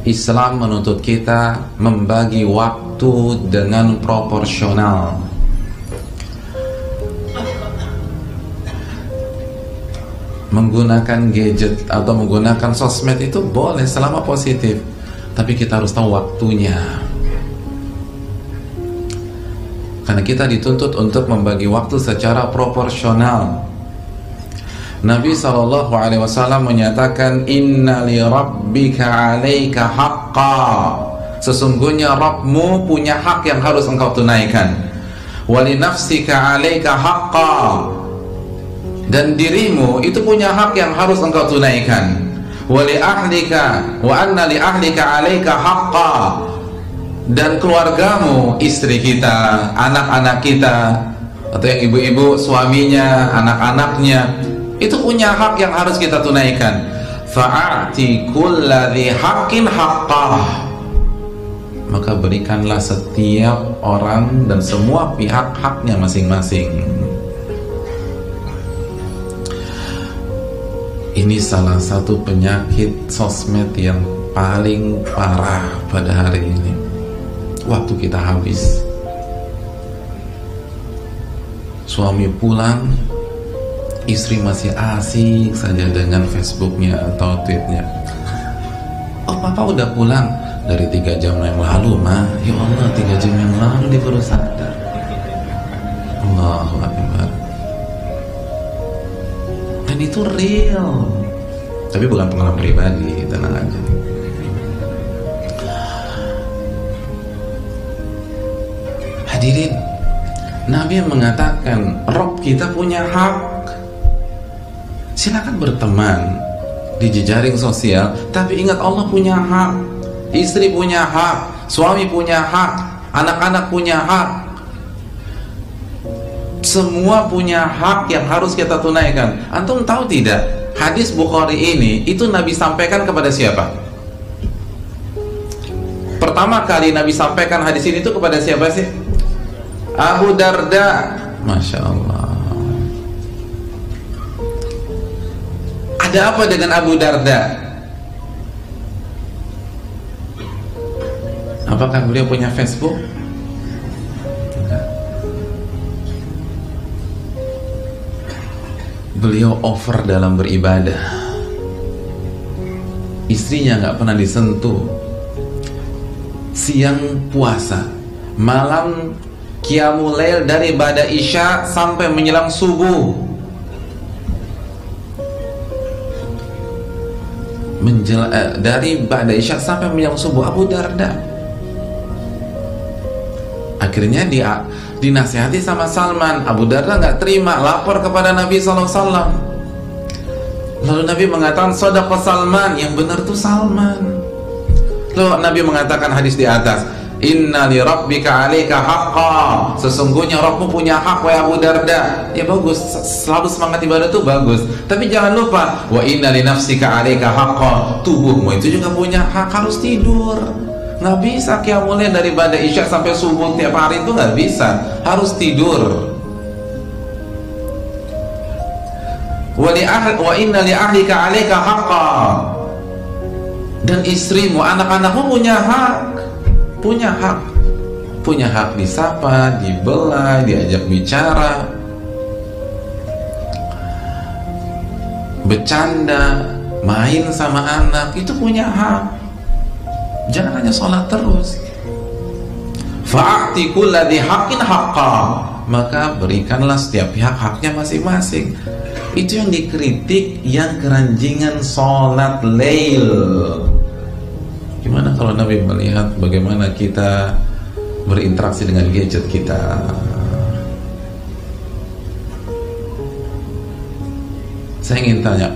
Islam menuntut kita membagi waktu dengan proporsional. Menggunakan gadget atau menggunakan sosmed itu boleh selama positif, tapi kita harus tahu waktunya. Karena kita dituntut untuk membagi waktu secara proporsional. Nabi SAW menyatakan, Inna li rabbika alaika haqqa. Sesungguhnya Rabbmu punya hak yang harus engkau tunaikan. Wa li nafsika alaika haqqa. Dan dirimu itu punya hak yang harus engkau tunaikan. Wa li ahlika wa anna li ahlika alaika haqqa. Dan keluargamu, istri kita, anak-anak kita, atau yang ibu-ibu, suaminya, anak-anaknya, itu punya hak yang harus kita tunaikan. Fa'ati kulladzi haqqin haqqah. Maka berikanlah setiap orang dan semua pihak haknya masing-masing. Ini salah satu penyakit sosmed yang paling parah pada hari ini. Waktu kita habis. Suami pulang, istri masih asik saja dengan Facebooknya atau tweetnya. Oh, papa udah pulang dari 3 jam yang lalu, mah. Ya Allah, 3 jam yang lalu dia baru sadar. Allahu Akbar. Dan itu real. Tapi bukan pengalaman pribadi, tenang aja. Hadirin, Nabi mengatakan Rob kita punya hak. Silakan berteman di jejaring sosial, tapi ingat Allah punya hak. Istri punya hak, suami punya hak, anak-anak punya hak. Semua punya hak yang harus kita tunaikan. Antum tahu tidak? Hadis Bukhari ini itu Nabi sampaikan kepada siapa? Pertama kali Nabi sampaikan hadis ini itu kepada siapa sih? Abu Darda. Masya Allah. Ada apa dengan Abu Darda? Apakah beliau punya Facebook? Enggak. Beliau over dalam beribadah. Istrinya nggak pernah disentuh. Siang puasa, malam qiyamul lail dari ba'da isya sampai menjelang subuh. Dari ba'da isya sampai menjelang subuh, Abu Darda. Akhirnya dia dinasihati sama Salman. Abu Darda nggak terima, lapor kepada Nabi SAW. Lalu Nabi mengatakan, shadaqa Salman, yang benar tuh Salman. Lalu Nabi mengatakan hadis di atas, Inna li rabbika alaika haqqa. Sesungguhnya Rabbmu punya hak, wahai Abu Darda. Ya bagus, selalu semangat ibadah itu bagus. Tapi jangan lupa, wa inna li nafsika alaika haqqa. Tubuhmu itu juga punya hak, harus tidur. Nggak bisa qiyamul lail dari ba'da isya sampai subuh tiap hari, itu nggak bisa. Harus tidur. Wa inna li ahlika alaika haqqa. Dan istrimu, anak-anakmu punya hak. Punya hak disapa, dibelai, diajak bicara, bercanda, main sama anak, itu punya hak. Jangan hanya sholat terus. Fa'ati kulladzi haqqin haqqa. Maka berikanlah setiap pihak haknya masing-masing. Itu yang dikritik, yang keranjingan sholat lail. Gimana kalau Nabi melihat bagaimana kita berinteraksi dengan gadget kita? Saya ingin tanya,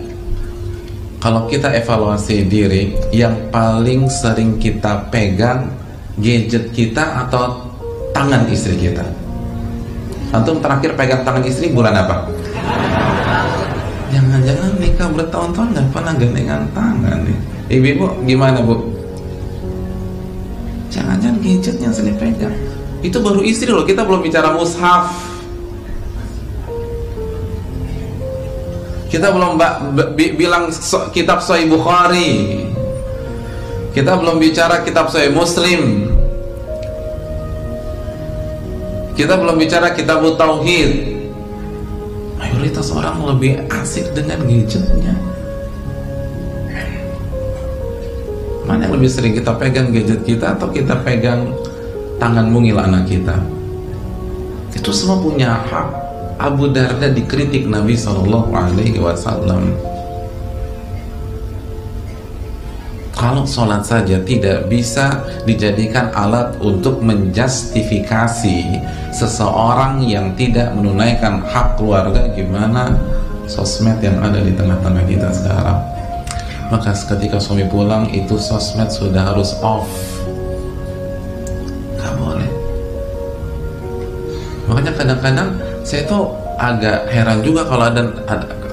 kalau kita evaluasi diri, yang paling sering kita pegang gadget kita atau tangan istri kita? Antum terakhir pegang tangan istri bulan apa? Jangan-jangan nikah bertahun-tahun nggak pernah gandengan tangan nih. Ibu-ibu gimana, Bu? Jangan-jangan gadget yang sering pegang. Itu baru istri loh, kita belum bicara mushaf. Kita belum bilang kitab Sahih Bukhari. Kita belum bicara kitab Sahih Muslim, kita belum bicara kitab Tauhid. Mayoritas orang lebih asik dengan gadgetnya. Mana yang lebih sering kita pegang gadget kita atau kita pegang tangan mungil anak kita? Itu semua punya hak. Abu Darda dikritik Nabi SAW. Kalau sholat saja tidak bisa dijadikan alat untuk menjustifikasi seseorang yang tidak menunaikan hak keluarga, gimana sosmed yang ada di tengah-tengah kita sekarang? Maka ketika suami pulang itu sosmed sudah harus off, gak boleh. Makanya kadang-kadang saya tuh agak heran juga kalau ada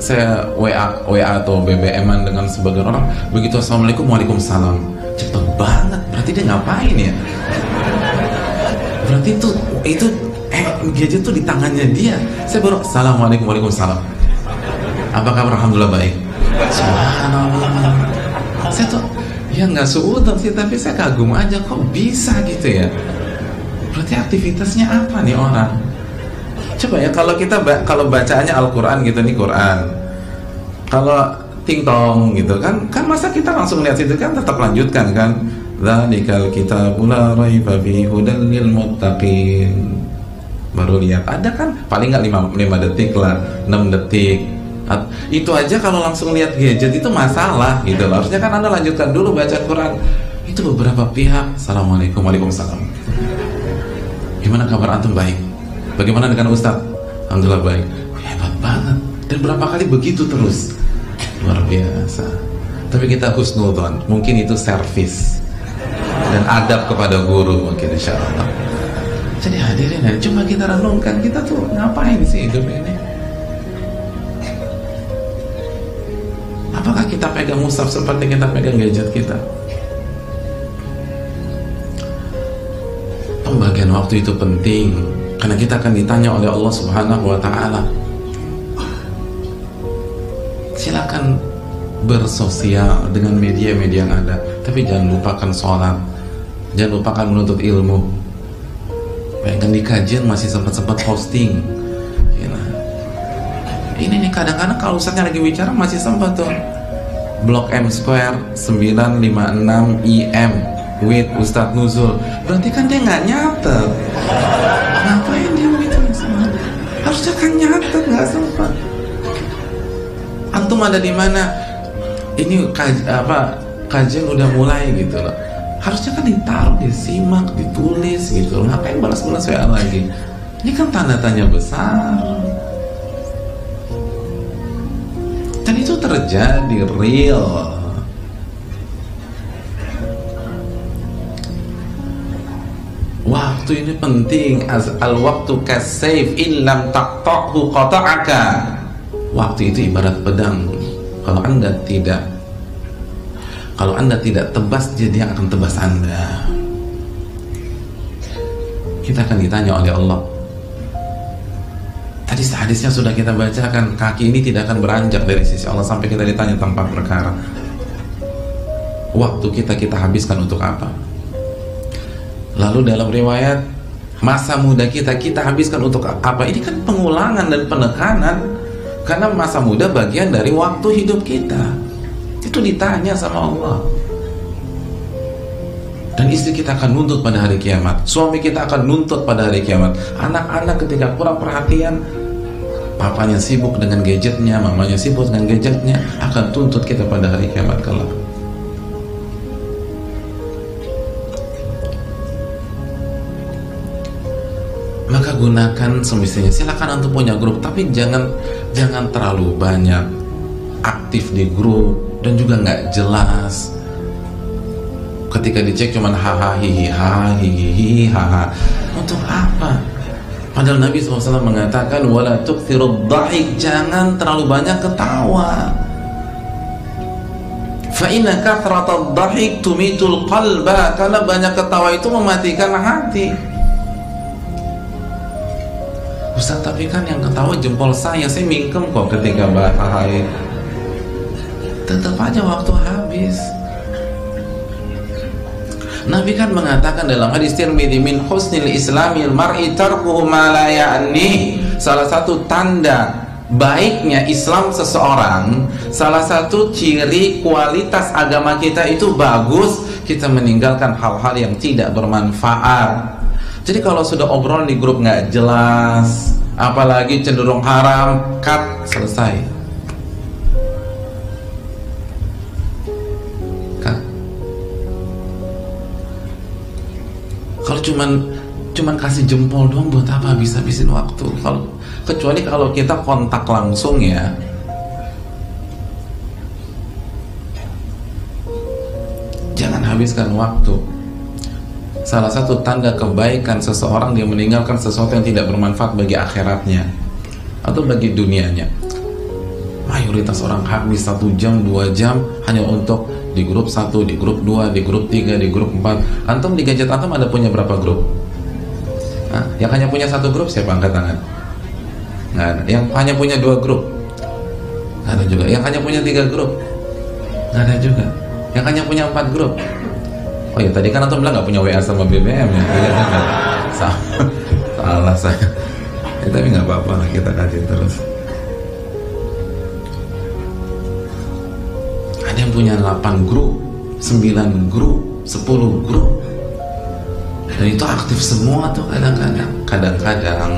saya WA atau BBM-an dengan sebagian orang, begitu assalamualaikum, waalaikumsalam, cepet banget. Berarti dia ngapain ya? Berarti itu gadget tuh di tangannya dia. Saya baru assalamualaikum, waalaikumsalam, apa kabar, alhamdulillah baik. Subhanallah. Saya tuh ya nggak seudon sih, tapi saya kagum aja kok bisa gitu ya. Berarti aktivitasnya apa nih orang? Coba ya, kalau kita kalau bacaannya Al-Quran gitu nih, Quran, kalau ting-tong gitu kan masa kita langsung lihat situ kan, tetap lanjutkan kan, dzalikal kitabul la raiba fihi hudal lil muttaqin, baru lihat ada kan paling nggak 5 detik lah, 6 detik. Itu aja kalau langsung lihat gadget itu masalah gitu loh. Harusnya kan Anda lanjutkan dulu baca Quran. Itu beberapa pihak, assalamualaikum, waalaikumsalam, gimana kabar antum, baik, bagaimana dengan Ustadz, alhamdulillah baik. Hebat banget. Dan berapa kali begitu terus, luar biasa. Tapi kita husnudzon, mungkin itu servis dan adab kepada guru mungkin, insya Allah. Jadi hadirin, cuma kita renungkan, kita tuh ngapain sih hidup ini? Apakah kita pegang mushaf seperti kita pegang gadget kita? Pembagian waktu itu penting, karena kita akan ditanya oleh Allah Subhanahu wa Ta'ala. Silakan bersosial dengan media-media yang ada, tapi jangan lupakan sholat, jangan lupakan menuntut ilmu. Bayangkan di kajian masih sempat posting. Ini nih kadang-kadang kalau ustadznya lagi bicara masih sempat tuh, Blok M Square 956 IM with Ustadz Nuzul. Berarti kan dia nggak nyatet. Ngapain dia begitu? Harusnya kan nyatet, nggak sempat. Antum ada di mana? Ini kajian udah mulai gitu loh. Harusnya kan ditaruh, disimak, ditulis gitu loh. Ngapain balas-balas WA lagi? Ini kan tanda tanya besar. Dan itu terjadi real. Waktu ini penting. Al-waktu kasayf illam taqta'hu qata'aka. Waktu itu ibarat pedang. Kalau anda tidak tebas, dia akan tebas anda. Kita akan ditanya oleh Allah. Tadi hadisnya sudah kita bacakan, kaki ini tidak akan beranjak dari sisi Allah sampai kita ditanya tentang perkara. Waktu kita habiskan untuk apa? Lalu dalam riwayat, masa muda kita habiskan untuk apa? Ini kan pengulangan dan penekanan, karena masa muda bagian dari waktu hidup kita. Itu ditanya sama Allah. Dan istri kita akan nuntut pada hari kiamat, suami kita akan nuntut pada hari kiamat, anak-anak ketika kurang perhatian, papanya sibuk dengan gadgetnya, mamanya sibuk dengan gadgetnya, akan tuntut kita pada hari kiamat kelak. Maka gunakan semestinya. Silakan untuk punya grup, tapi jangan terlalu banyak aktif di grup dan juga nggak jelas. Ketika dicek cuman haha hihi haha. Untuk apa? Padahal Nabi SAW mengatakan wala tukthirud dhahik, jangan terlalu banyak ketawa. Fa inna kathratad dhahik tumitul qalba, karena banyak ketawa itu mematikan hati. Ustaz, tapi kan yang ketawa jempol saya mingkem kok ketika bahaya. Tetap aja waktu habis. Nabi kan mengatakan dalam hadis Tirmidzi, min husnil islamil mar'i tarkuhu ma la ya'ni. Salah satu tanda baiknya Islam seseorang, salah satu ciri kualitas agama kita itu bagus, kita meninggalkan hal-hal yang tidak bermanfaat. Jadi kalau sudah obrolan di grup nggak jelas, apalagi cenderung haram, cut, selesai. Cut. Kalau cuman kasih jempol doang, buat apa habis-habisin waktu? Kecuali kalau kita kontak langsung ya. Jangan habiskan waktu. Salah satu tanda kebaikan seseorang, dia meninggalkan sesuatu yang tidak bermanfaat bagi akhiratnya atau bagi dunianya. Mayoritas orang habis 1 jam, 2 jam hanya untuk di grup 1, di grup 2, di grup 3, di grup 4. Antum di gadget antum ada punya berapa grup? Nah, yang hanya punya 1 grup siapa, angkat tangan? Nggak ada. Yang hanya punya 2 grup? Nggak ada juga. Yang hanya punya 3 grup? Nggak ada juga. Yang hanya punya 4 grup? Oh ya, tadi kan antum bilang nggak punya WA sama BBM ya? Salah saya. Ya, tapi nggak apa-apa lah, kita kaji terus. Ada yang punya 8 grup, 9 grup, 10 grup, dan itu aktif semua tuh kadang-kadang.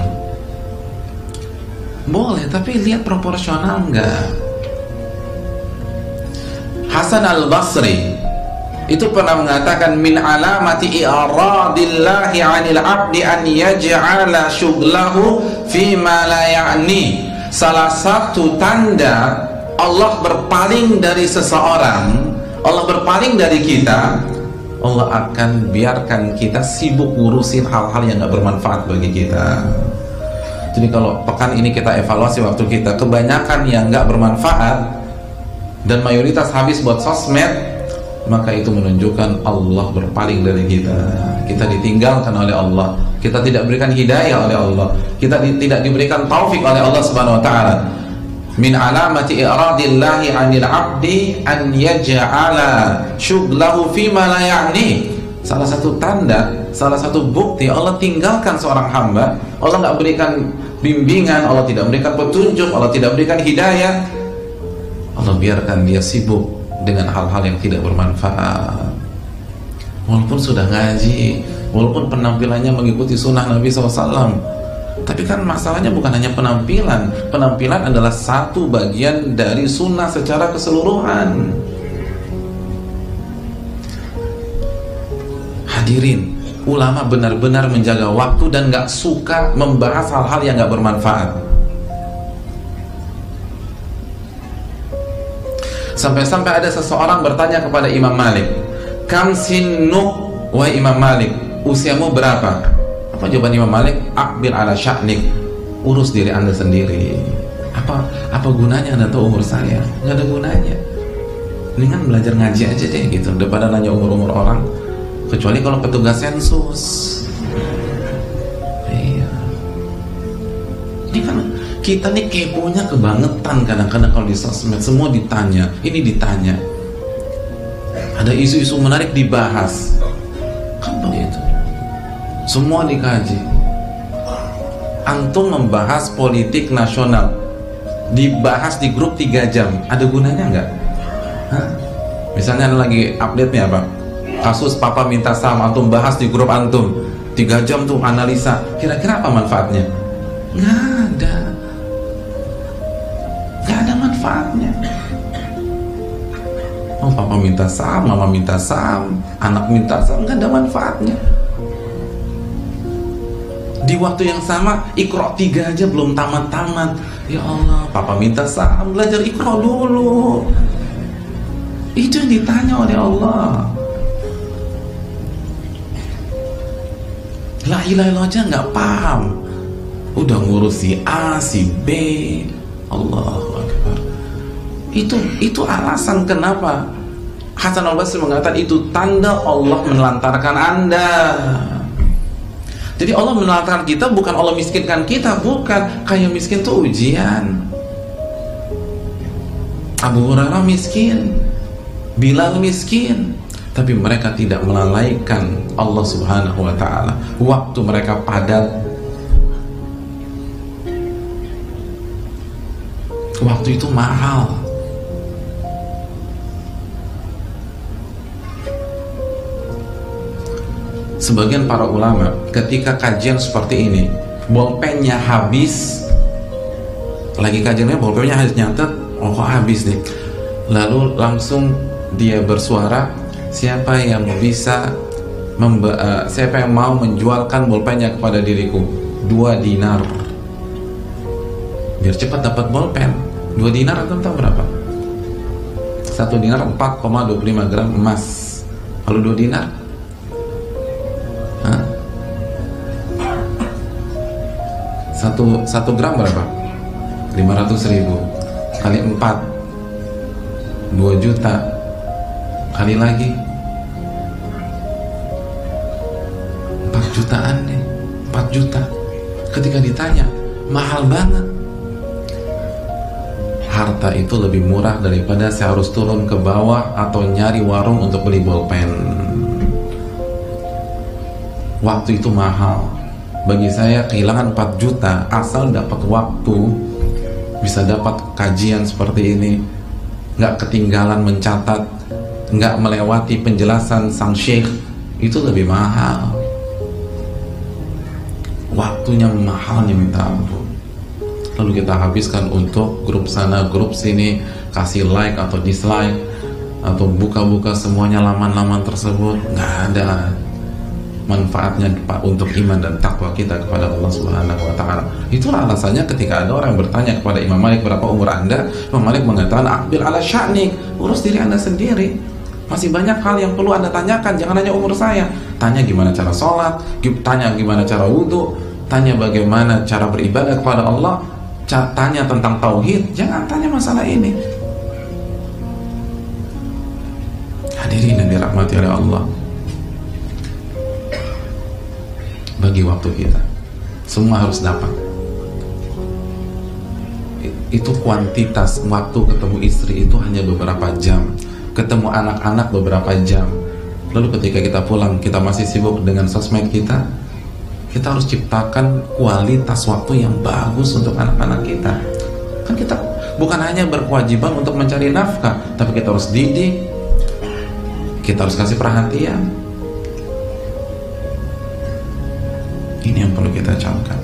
Boleh, tapi lihat proporsional nggak? Hasan al-Basri itu pernah mengatakan, min alamati i'radillahi 'anil 'abdi an yaj'ala syughlahu fi ma la ya'ni. Salah satu tanda Allah berpaling dari seseorang, Allah berpaling dari kita, Allah akan biarkan kita sibuk ngurusin hal-hal yang gak bermanfaat bagi kita. Jadi kalau pekan ini kita evaluasi waktu kita, kebanyakan yang gak bermanfaat dan mayoritas habis buat sosmed, maka itu menunjukkan Allah berpaling dari kita. Kita ditinggalkan oleh Allah, kita tidak diberikan hidayah oleh Allah, kita tidak diberikan taufik oleh Allah Subhanahu wa ta'ala. Min alamati i'radillahi 'anil 'abdi an yaj'ala syughlahu fi ma la ya'ni. Salah satu tanda, salah satu bukti Allah tinggalkan seorang hamba, Allah nggak berikan bimbingan, Allah tidak berikan petunjuk, Allah tidak berikan hidayah, Allah biarkan dia sibuk dengan hal-hal yang tidak bermanfaat. Walaupun sudah ngaji, walaupun penampilannya mengikuti sunnah Nabi SAW, tapi kan masalahnya bukan hanya penampilan. Penampilan adalah satu bagian dari sunnah secara keseluruhan. Hadirin, ulama benar-benar menjaga waktu dan gak suka membahas hal-hal yang gak bermanfaat. Sampai-sampai ada seseorang bertanya kepada Imam Malik, kam sinnuk, wahai Imam Malik, usiamu berapa? Apa jawaban Imam Malik? Akbil ala sya'nik, urus diri anda sendiri. Apa gunanya anda tahu umur saya? Nggak ada gunanya. Mendingan belajar ngaji aja deh gitu, daripada nanya umur-umur orang. Kecuali kalau petugas sensus. Iya. Ini kan kita nih keponya kebangetan kadang-kadang kalau di sosmed, semua ditanya, ini ditanya, ada isu-isu menarik dibahas, kan begitu, semua dikaji. Antum membahas politik nasional, dibahas di grup 3 jam, ada gunanya nggak? Hah? Misalnya ada lagi update nya apa? Kasus papa minta saham, antum bahas di grup antum 3 jam tuh analisa, kira-kira apa manfaatnya? Nggak ada. Gak ada manfaatnya. Oh, papa minta saham, mama minta saham, anak minta saham, gak ada manfaatnya. Di waktu yang sama, Iqra 3 aja belum tamat-tamat. Ya Allah, papa minta saham, belajar Iqra dulu. Itu yang ditanya oleh Allah. La ilaha illallah aja gak paham, udah ngurus si A, si B. Allahu Akbar. Itu alasan kenapa Hasan al-Basri mengatakan itu tanda Allah menelantarkan Anda. Jadi Allah menelantarkan kita bukan Allah miskinkan kita, bukan. Kayak miskin tuh ujian. Abu Hurairah miskin, Bilal miskin, tapi mereka tidak melalaikan Allah Subhanahu wa ta'ala. Waktu mereka padat, waktu itu mahal. Sebagian para ulama ketika kajian seperti ini, bolpennya habis, lagi kajiannya bolpennya harus nyatet, oh kok habis nih, lalu langsung dia bersuara, siapa yang bisa siapa yang mau menjualkan bolpennya kepada diriku, 2 dinar, biar cepat dapat bolpen. 2 dinar atau tahu berapa? 1 dinar 4,25 gram emas. Kalau 2 dinar, hah? 1 gram berapa? 500.000 kali 4, 2 juta, kali lagi 4 jutaan nih, 4 juta. Ketika ditanya, mahal banget. Harta itu lebih murah daripada saya harus turun ke bawah atau nyari warung untuk beli bolpen. Waktu itu mahal. Bagi saya kehilangan 4 juta asal dapat waktu, bisa dapat kajian seperti ini, nggak ketinggalan mencatat, nggak melewati penjelasan sang syekh, itu lebih mahal. Waktunya mahalnya minta ampun. Lalu kita habiskan untuk grup sana, grup sini, kasih like atau dislike, atau buka-buka semuanya laman-laman tersebut. Nggak ada manfaatnya untuk iman dan takwa kita kepada Allah Subhanahu wa ta'ala. Itulah alasannya ketika ada orang bertanya kepada Imam Malik, berapa umur anda? Imam Malik mengatakan, akbil ala sya'nik, urus diri anda sendiri. Masih banyak hal yang perlu anda tanyakan, jangan hanya umur saya. Tanya gimana cara sholat, tanya gimana cara wudhu, tanya bagaimana cara beribadah kepada Allah, tanya tentang tauhid, jangan tanya masalah ini. Hadirin yang dirahmati oleh Allah, bagi waktu kita, semua harus dapat. Itu kuantitas waktu. Ketemu istri itu hanya beberapa jam, ketemu anak-anak beberapa jam. Lalu ketika kita pulang, kita masih sibuk dengan sosmed kita. Kita harus ciptakan kualitas waktu yang bagus untuk anak-anak kita. Kan kita bukan hanya berkewajiban untuk mencari nafkah, tapi kita harus didik, kita harus kasih perhatian. Ini yang perlu kita camkan.